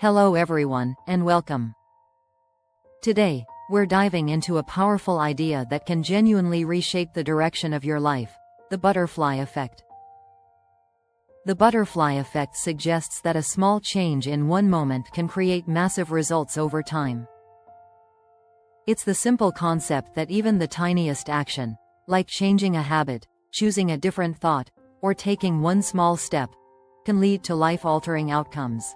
Hello everyone, and welcome. Today, we're diving into a powerful idea that can genuinely reshape the direction of your life: the butterfly effect. The butterfly effect suggests that a small change in one moment can create massive results over time. It's the simple concept that even the tiniest action, like changing a habit, choosing a different thought, or taking one small step, can lead to life-altering outcomes.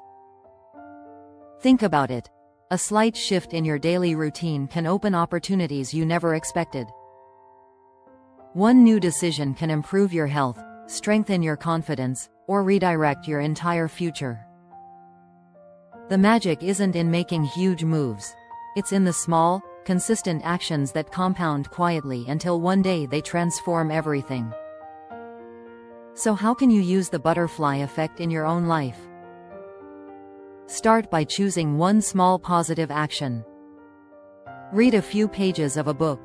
Think about it. A slight shift in your daily routine can open opportunities you never expected. One new decision can improve your health, strengthen your confidence, or redirect your entire future. The magic isn't in making huge moves. It's in the small, consistent actions that compound quietly until one day they transform everything. So how can you use the butterfly effect in your own life? Start by choosing one small positive action. Read a few pages of a book.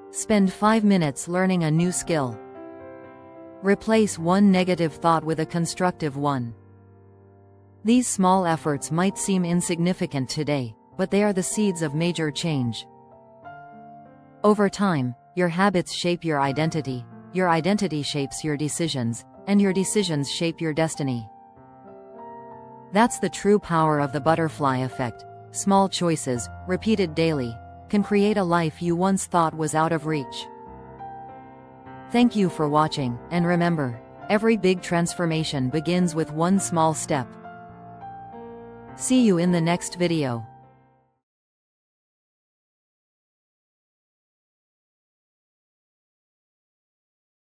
Spend 5 minutes learning a new skill. Replace one negative thought with a constructive one. These small efforts might seem insignificant today, but they are the seeds of major change. Over time, your habits shape your identity shapes your decisions, and your decisions shape your destiny. That's the true power of the butterfly effect. Small choices, repeated daily, can create a life you once thought was out of reach. Thank you for watching, and remember, every big transformation begins with one small step. See you in the next video.